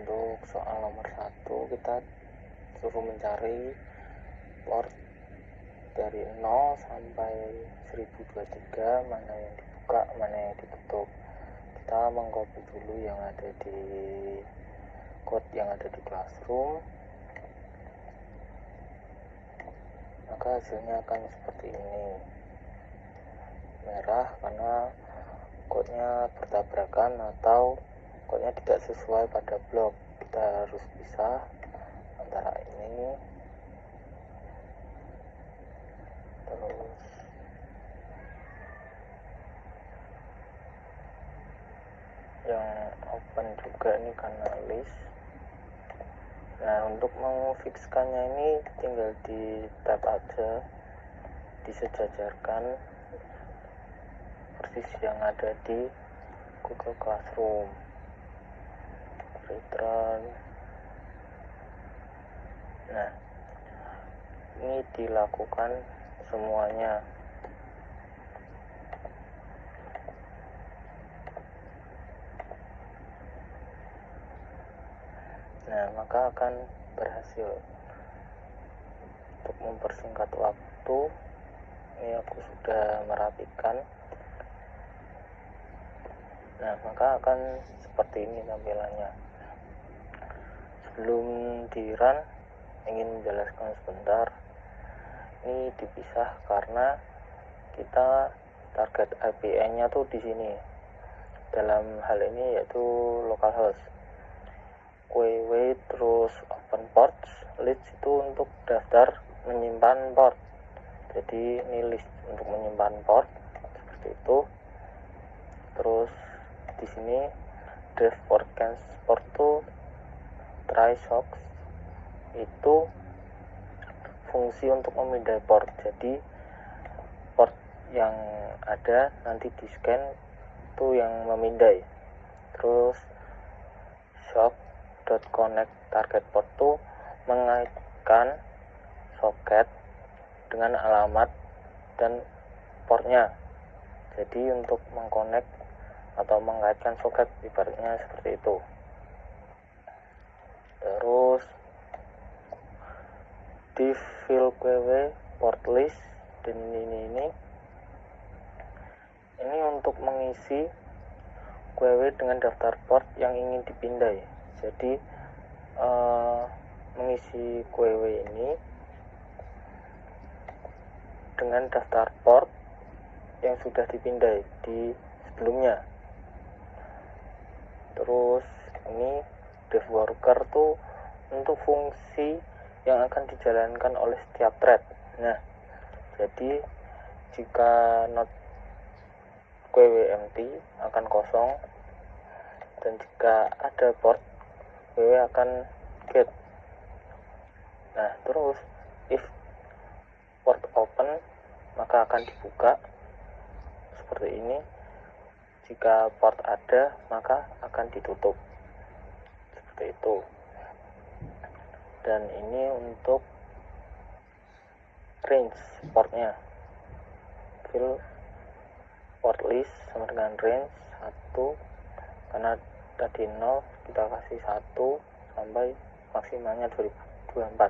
Untuk soal nomor 1 kita suruh mencari port dari 0 sampai 1023, mana yang dibuka, mana yang ditutup. Kita mengcopy dulu yang ada di code yang ada di Classroom, maka hasilnya akan seperti ini. Merah karena code-nya bertabrakan atau code-nya tidak sesuai pada blok. Kita harus pisah antara ini, terus yang open juga ini karena list. Nah, untuk memfikskannya ini tinggal di tab aja, disejajarkan persis yang ada di Google Classroom. Return. Nah, ini dilakukan semuanya. Nah, maka akan berhasil. Untuk mempersingkat waktu, ini aku sudah merapikan. Nah, maka akan seperti ini tampilannya. Sebelum di run, ingin menjelaskan sebentar. Ini dipisah karena kita target IPN-nya tuh di sini. Dalam hal ini yaitu localhost. WW terus open ports, list itu untuk daftar menyimpan port. Jadi ini list untuk menyimpan port seperti itu. Terus di sini drive port transport to try socks itu fungsi untuk memindai port. Jadi port yang ada nanti di scan itu yang memindai. Terus shock.connect target port itu mengaitkan soket dengan alamat dan portnya. Jadi untuk mengkonek atau mengaitkan soket ibaratnya seperti itu. Terus di field QW port list dan ini untuk mengisi QW dengan daftar port yang ingin dipindai. Jadi mengisi QW ini dengan daftar port yang sudah dipindai di sebelumnya. Terus ini dev worker tuh untuk fungsi yang akan dijalankan oleh setiap thread. Nah, jadi jika not QW empty akan kosong, dan jika ada port QW akan get. Nah, terus if port open maka akan dibuka seperti ini. Jika port ada maka akan ditutup seperti itu. Dan ini untuk range portnya, fill port list sama dengan range 1, karena tadi 0 kita kasih 1 sampai maksimalnya 2024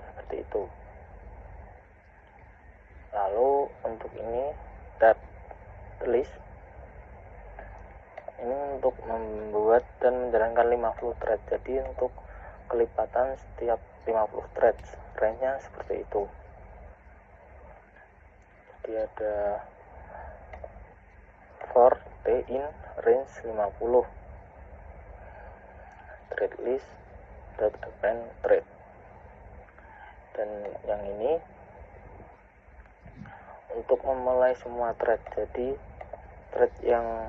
seperti itu. Lalu untuk ini tab list ini untuk membuat dan menjalankan 50 thread. Jadi untuk kelipatan setiap 50 threads, range-nya seperti itu. Jadi ada for t in range 50 thread list dot append thread. Dan yang ini untuk memulai semua thread. Jadi thread yang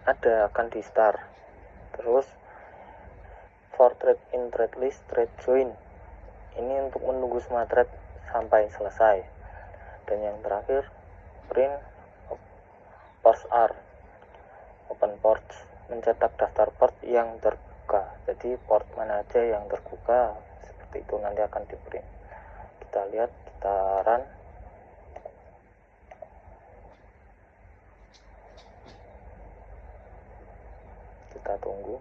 ada akan di start. Terus for thread in thread list thread join ini untuk menunggu semua thread sampai selesai. Dan yang terakhir print ports are open ports, mencetak daftar port yang terbuka. Jadi port mana aja yang terbuka seperti itu nanti akan di print. Kita lihat, kita run. Kita tunggu.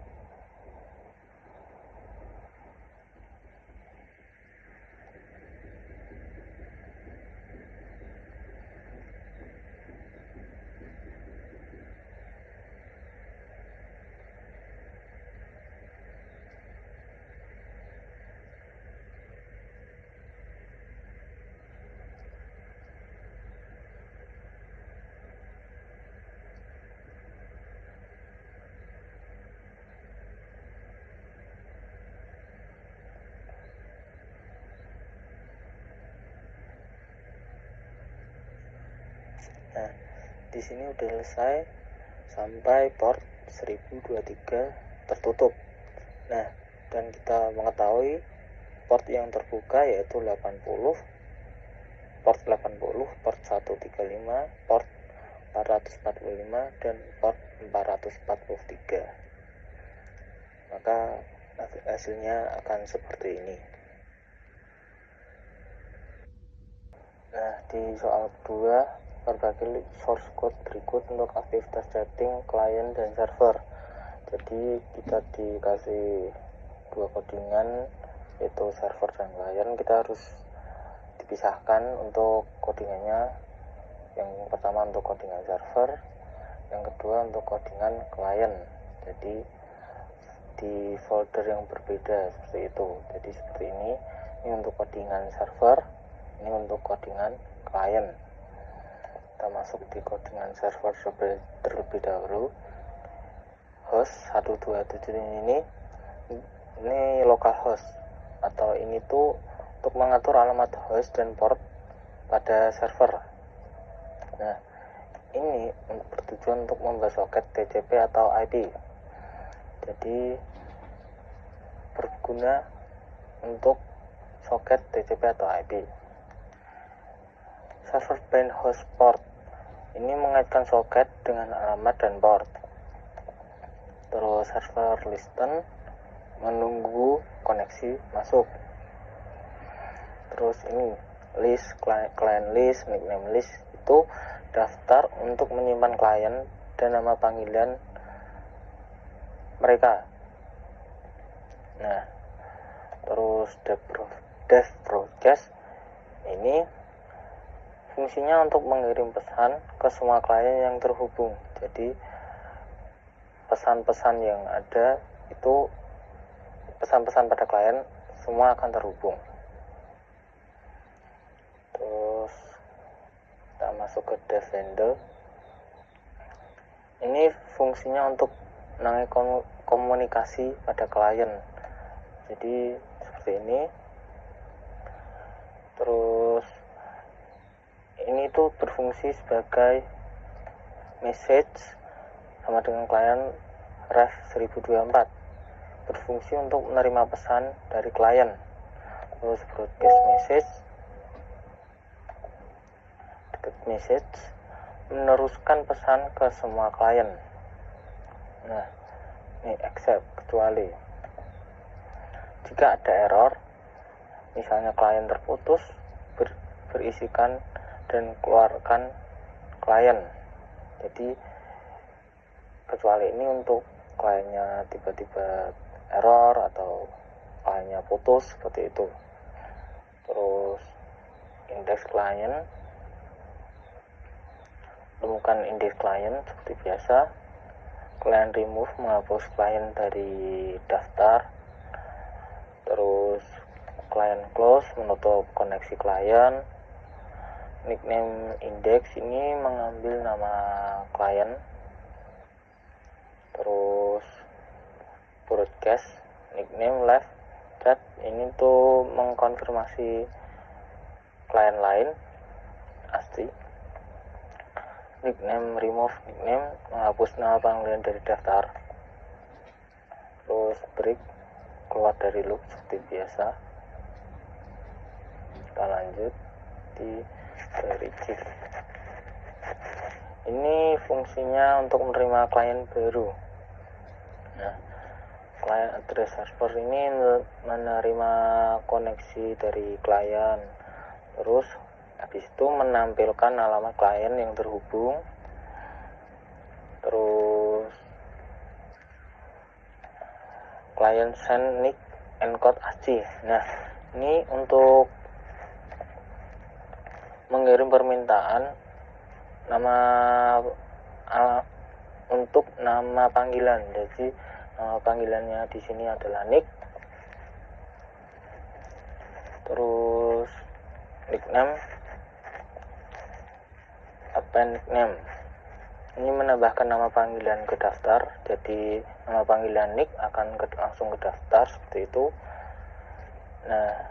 Nah, di sini udah selesai sampai port 1023 tertutup. Nah, dan kita mengetahui port yang terbuka yaitu 80, port 80, port 135, port 445, dan port 443. Maka hasilnya akan seperti ini. Nah, di soal kedua, berbagi source code berikut untuk aktivitas chatting klien dan server. Jadi kita dikasih dua codingan, yaitu server dan klien. Kita harus dipisahkan untuk codingannya. Yang pertama untuk codingan server, yang kedua untuk codingan klien. Jadi di folder yang berbeda seperti itu. Jadi seperti ini untuk codingan server, ini untuk codingan klien. Kita masuk di codingan server terlebih dahulu. Host 127 ini localhost, atau ini tuh untuk mengatur alamat host dan port pada server. Nah, ini bertujuan untuk membuat soket TCP atau IP. Jadi berguna untuk soket TCP atau IP. Server bind host port ini mengaitkan soket dengan alamat dan port. Terus server listen menunggu koneksi masuk. Terus ini list, client list, nickname list itu daftar untuk menyimpan klien dan nama panggilan mereka. Nah, terus dev broadcast ini fungsinya untuk mengirim pesan ke semua klien yang terhubung. Jadi pesan-pesan yang ada itu pesan-pesan pada klien semua akan terhubung. Terus kita masuk ke dev handle. Ini fungsinya untuk menangani komunikasi pada klien. Jadi seperti ini. Terus ini tuh berfungsi sebagai message sama dengan klien ref 1024, berfungsi untuk menerima pesan dari klien. Terus broadcast message meneruskan pesan ke semua klien. Nah, ini except, kecuali jika ada error, misalnya klien terputus, berisikan dan keluarkan klien. Jadi kecuali ini untuk kliennya tiba-tiba error atau kliennya putus seperti itu. Terus index klien, temukan index klien seperti biasa. Client remove menghapus klien dari daftar. Terus client close menutup koneksi klien. Nickname index ini mengambil nama klien. Terus broadcast nickname left chat ini tuh mengkonfirmasi klien lain asli. Nickname remove nickname menghapus nama panggilan dari daftar. Terus break keluar dari loop seperti biasa. Kita lanjut di retrieve. Ini fungsinya untuk menerima klien baru. Nah, client address server ini menerima koneksi dari klien. Terus habis itu menampilkan alamat klien yang terhubung. Terus client send nick encode ASCII. Nah, ini untuk mengirim permintaan untuk nama panggilan. Jadi nama panggilannya di sini adalah nick. Terus nickname, append nickname. Ini menambahkan nama panggilan ke daftar. Jadi nama panggilan nick akan langsung ke daftar seperti itu. Nah,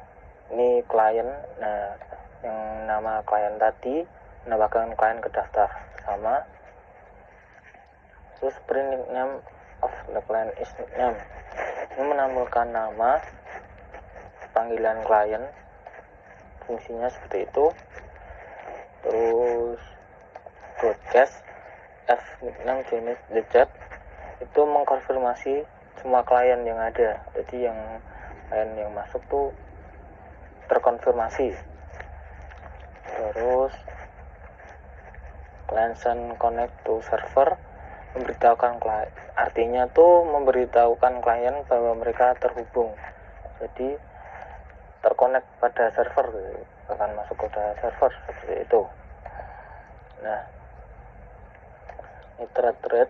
ini klien. Nah, yang nama klien tadi menambahkan klien ke daftar sama. Terus print nickname of the client is nickname, ini menampilkan nama panggilan klien, fungsinya seperti itu. Terus broadcast f nickname change the chat, itu mengkonfirmasi semua klien yang ada, jadi yang klien yang masuk tuh terkonfirmasi. Terus client send connect to server, memberitahukan klien, artinya tuh memberitahukan klien bahwa mereka terhubung, jadi terkonek pada server, akan masuk ke server seperti itu. Nah, ini thread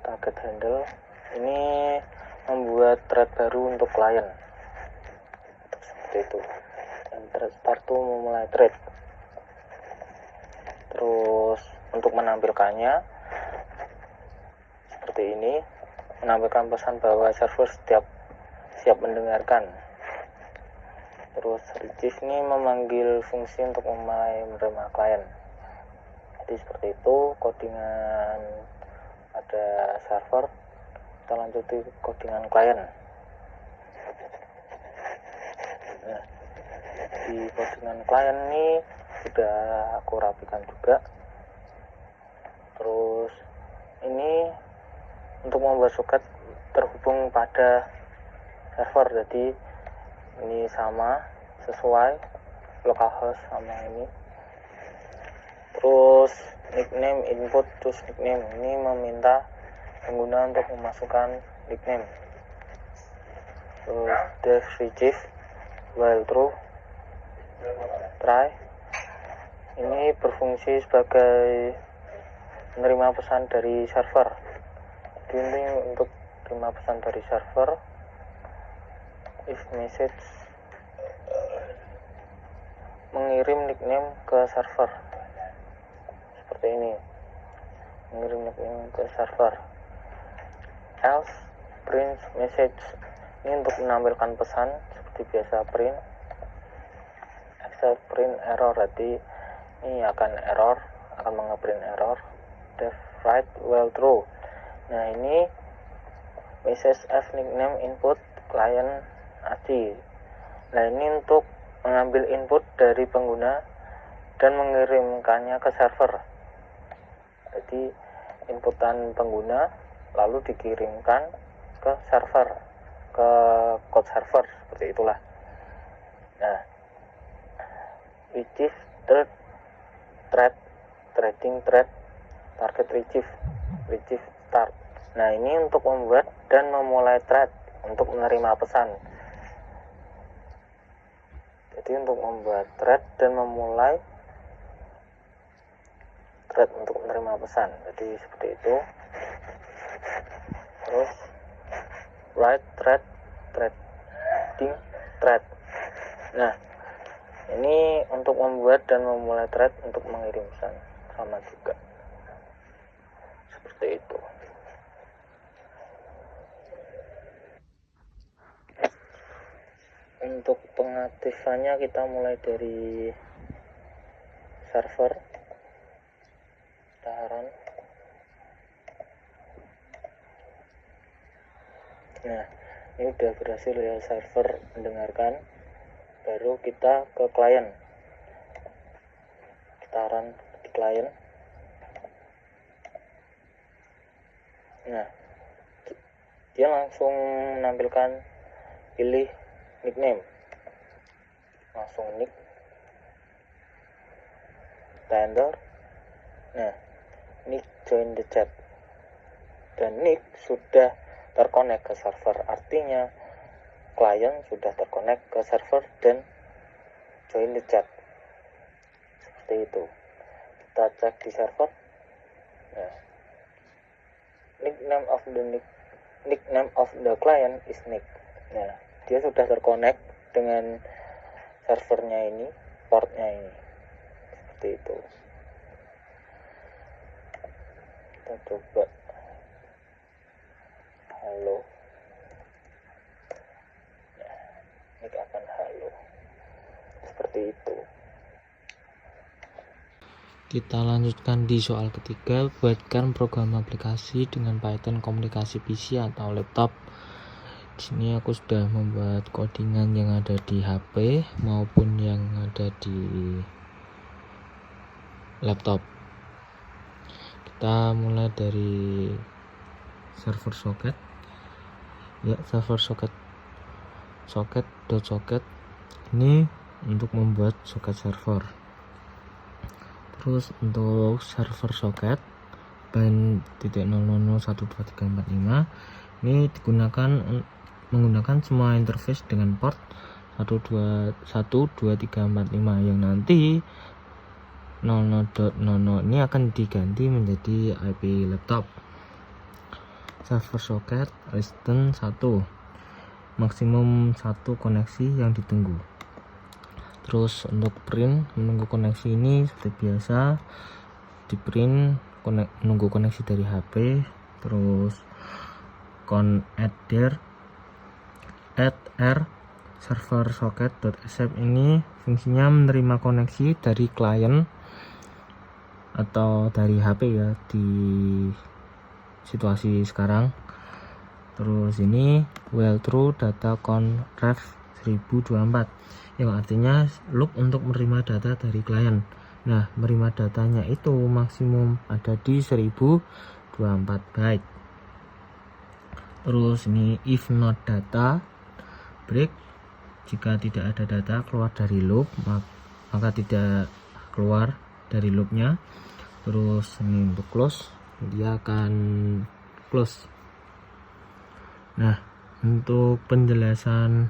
target handle, ini membuat thread baru untuk klien seperti itu. Dan thread start tuh memulai thread. Terus untuk menampilkannya seperti ini, menampilkan pesan bahwa server siap mendengarkan. Terus retrieve ini memanggil fungsi untuk memulai menerima klien. Jadi seperti itu codingan pada server. Kita lanjuti codingan klien. Nah, di codingan klien ini sudah aku rapikan juga. Terus ini untuk membuat soket terhubung pada server, jadi ini sama sesuai localhost sama ini. Terus nickname input choose nickname, ini meminta pengguna untuk memasukkan nickname. Terus def retrieve while true try, ini berfungsi sebagai menerima pesan dari server. Jadi ini untuk menerima pesan dari server. If message, mengirim nickname ke server seperti ini, mengirim nickname ke server. Else print message, ini untuk menampilkan pesan seperti biasa print. Except print error, berarti ini akan mengeprint error. Def write while true, nah ini message f nickname input client ACI. Nah ini untuk mengambil input dari pengguna dan mengirimkannya ke server. Jadi inputan pengguna lalu dikirimkan ke server, ke code server, seperti itulah. Nah, retrieve thread, threading thread, target retrieve start. Nah ini untuk membuat dan memulai thread untuk menerima pesan. Jadi untuk membuat thread dan memulai thread untuk menerima pesan, jadi seperti itu. Terus write thread, threading thread. Nah ini untuk membuat dan memulai thread untuk mengirim pesan, sama juga seperti itu. Untuk pengaktifannya kita mulai dari server taharan. Nah ini udah berhasil ya server mendengarkan, baru kita ke klien, kita run di klien. Nah dia langsung menampilkan pilih nickname, langsung nick tender. Nah nick join the chat, dan nick sudah terkonek ke server, artinya klien sudah terkonek ke server dan join the chat, seperti itu. Kita cek di server. Nah, nickname of the client is nick. Nah dia sudah terkonek dengan servernya ini, portnya ini, seperti itu. Kita coba halo. Nah, ini akan halo, seperti itu. Kita lanjutkan di soal ketiga. Buatkan program aplikasi dengan Python komunikasi PC atau laptop. Di sini aku sudah membuat codingan yang ada di HP maupun yang ada di laptop. Kita mulai dari server socket. Ya, server socket ini untuk membuat socket server. Terus untuk server socket ban .000.12345 ini menggunakan semua interface dengan port 12345 yang nanti 00.00 ini akan diganti menjadi IP laptop. Server socket return 1, maksimum 1 koneksi yang ditunggu. Terus untuk print menunggu koneksi ini seperti biasa di print menunggu koneksi dari HP. Terus add server socket.accept ini fungsinya menerima koneksi dari klien atau dari HP ya di situasi sekarang. Terus ini while true data con ref 1024 yang artinya loop untuk menerima data dari klien. Nah, menerima datanya itu maksimum ada di 1024 byte. Terus ini if not data break, jika tidak ada data keluar dari loop maka tidak keluar dari loopnya. Terus ini untuk close, dia akan close. Nah, untuk penjelasan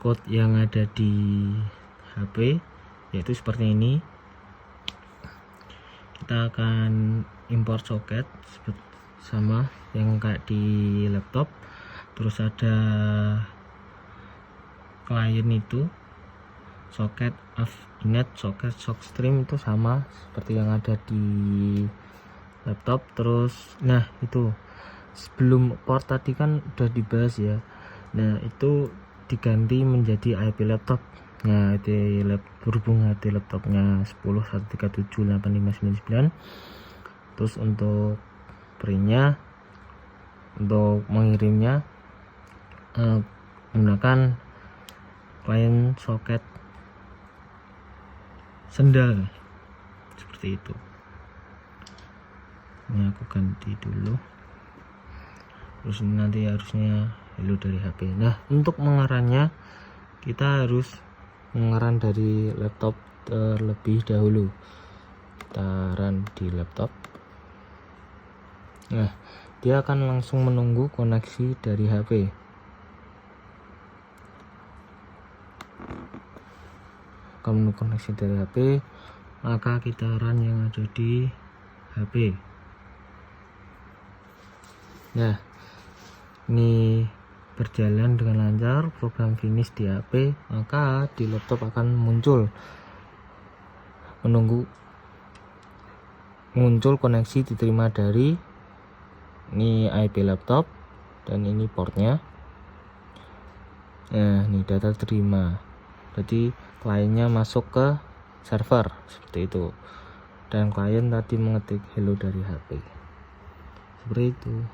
code yang ada di HP yaitu seperti ini. Kita akan import socket sama yang kayak di laptop. Terus ada klien itu socket init, socket sockstream itu sama seperti yang ada di laptop. Terus nah itu sebelum port tadi kan udah dibahas ya. Nah, itu diganti menjadi IP laptop. Nah, berhubung IP laptopnya 10.137.8599. Terus untuk printnya, untuk mengirimnya menggunakan client socket sendal seperti itu. Ini aku ganti dulu. Terus ini nanti harusnya hello dari HP. Nah, untuk mengerannya kita harus mengeran dari laptop terlebih dahulu. Kita run di laptop. Nah, dia akan langsung menunggu koneksi dari HP. Kalau menunggu koneksi dari HP, maka kita run yang ada di HP. Nah, ini berjalan dengan lancar, program finish di HP, maka di laptop akan muncul koneksi diterima dari ini IP laptop dan ini portnya. Nah, ini data terima, jadi kliennya masuk ke server seperti itu, dan klien tadi mengetik hello dari HP seperti itu.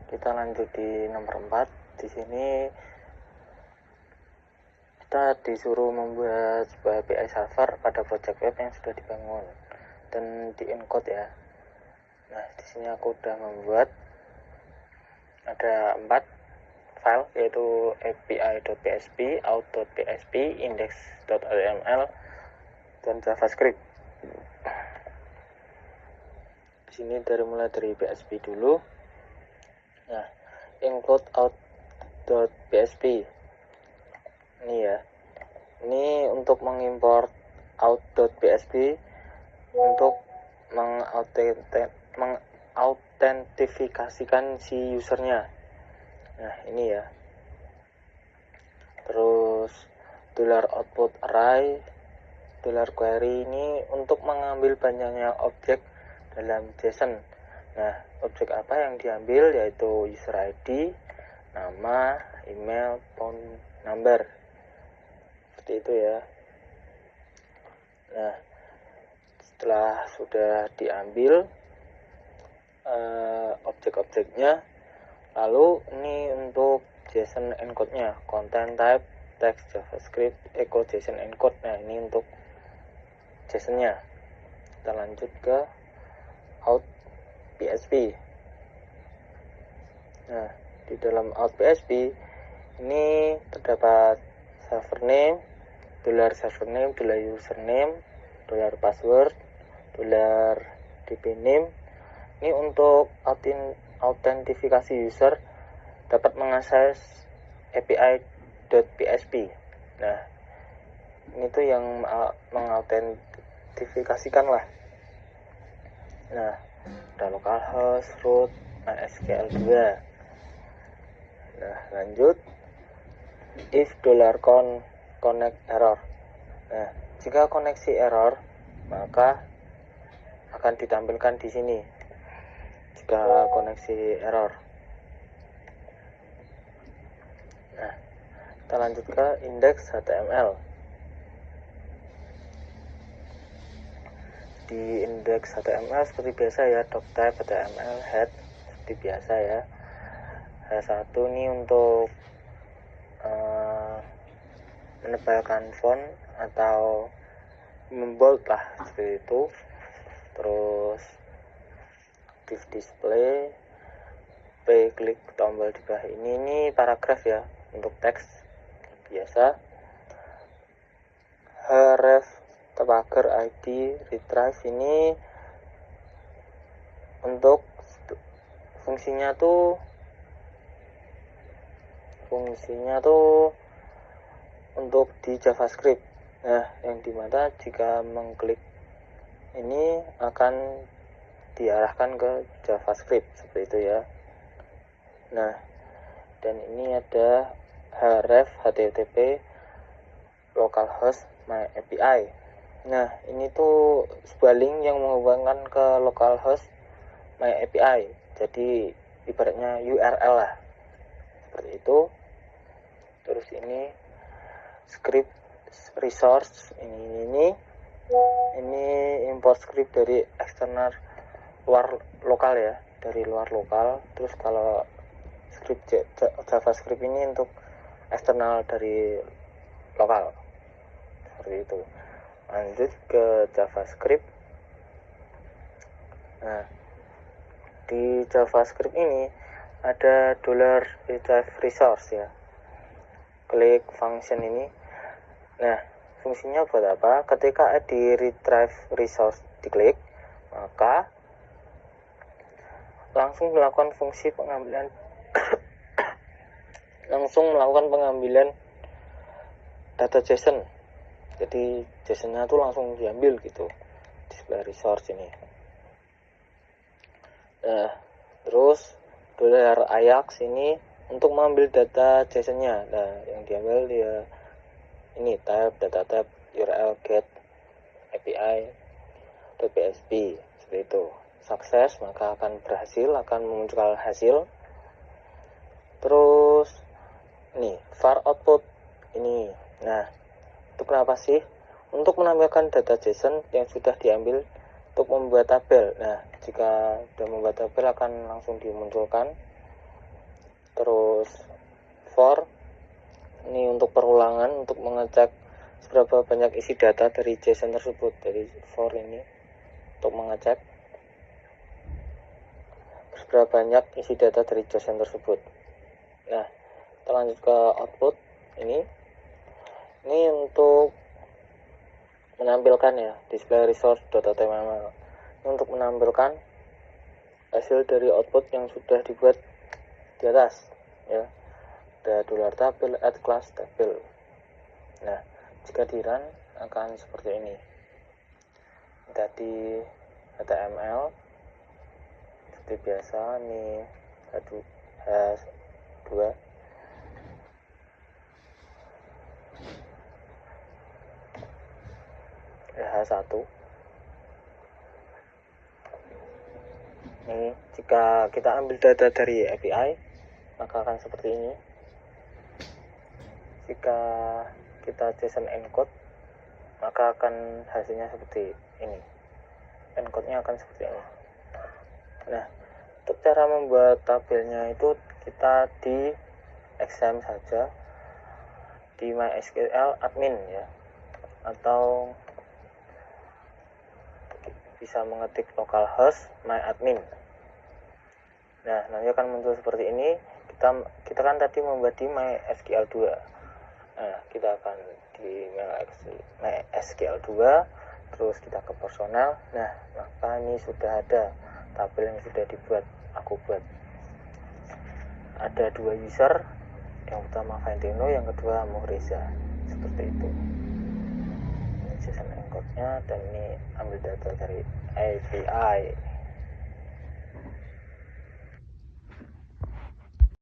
Kita lanjut di nomor 4. Di sini kita disuruh membuat sebuah API server pada project web yang sudah dibangun dan di encode ya. Nah, di sini aku udah membuat ada 4 file yaitu api.php, out.php, index.html dan javascript. Di sini mulai dari PHP dulu. Nah, include out.php ini ya, ini untuk mengimport out.php untuk mengautentifikasikan si usernya. Nah, ini ya. Terus $output array, $query ini untuk mengambil banyaknya objek dalam JSON. Nah, objek apa yang diambil yaitu user ID, nama, email, phone number. seperti itu ya. Nah, setelah sudah diambil objek-objeknya, lalu ini untuk JSON encode-nya, content type text JavaScript echo JSON encode. Nah, ini untuk JSON-nya. Kita lanjut ke out PHP. Nah, di dalam out PHP ini terdapat server name, $server name, $username, $password, $db name. Ini untuk autentifikasi user dapat mengakses API.php. Nah, ini tuh yang mengautentifikasikan lah. Nah, ada localhost, root, MySQL 2. Nah, lanjut if $connect error. Nah, jika koneksi error, maka akan ditampilkan di sini. Jika koneksi error. Nah, kita lanjut ke index HTML. Di index HTML seperti biasa ya, doctype HTML head seperti biasa ya. H1 ini untuk menebalkan font atau membold lah seperti itu. Terus div display, klik tombol di bawah ini paragraf ya untuk teks biasa. Href tebager ID retrieve ini untuk fungsinya tuh untuk di JavaScript. Nah, yang dimana jika mengklik ini akan diarahkan ke JavaScript seperti itu ya. Nah, dan ini ada href http localhost my API. Nah, ini tuh sebuah link yang menghubungkan ke localhost my API. Jadi ibaratnya URL lah seperti itu. Terus ini script resource ini import script dari eksternal luar lokal ya, dari luar lokal. Terus kalau script JavaScript ini untuk eksternal dari lokal seperti itu. Lanjut ke JavaScript. Nah, di JavaScript ini ada $retrieve resource ya. Klik function ini. Nah, fungsinya buat apa? Ketika di retrieve resource diklik, maka langsung melakukan fungsi pengambilan data JSON. Jadi JSON-nya tuh langsung diambil gitu di sebelah resource ini. Nah, terus $Ajax ini untuk mengambil data JSON-nya. Nah, yang diambil dia ini data type URL get API .php seperti itu. Sukses, maka akan berhasil, akan memunculkan hasil. Terus ini var output ini. Nah, itu kenapa sih? Untuk menampilkan data JSON yang sudah diambil untuk membuat tabel. Nah, jika sudah membuat tabel akan langsung dimunculkan. Terus for ini untuk perulangan, untuk mengecek seberapa banyak isi data dari JSON tersebut. Jadi for ini untuk mengecek seberapa banyak isi data dari JSON tersebut. Nah, kita lanjut ke output ini untuk menampilkan ya, display resource.html. Ini untuk menampilkan hasil dari output yang sudah dibuat di atas ya. Ada $tabel add class tabel. Nah, jika di run akan seperti ini. Tadi HTML seperti biasa, ini H2 H1. Ini jika kita ambil data dari API maka akan seperti ini. Jika kita JSON encode, maka akan hasilnya seperti ini. Encode-nya akan seperti ini. Nah, untuk cara membuat tabelnya itu kita di exam saja di MySQL admin ya, atau bisa mengetik localhost myadmin. Nah, nanti akan muncul seperti ini. Kita kan tadi membuat di MySQL 2. Nah, kita akan di MySQL 2, terus kita ke personal. Nah, maka ini sudah ada tabel yang sudah aku buat. Ada 2 user, yang pertama Valentino, yang kedua Muhreza. Seperti itu. Ini JSON encode-nya, dan ini ambil data dari API.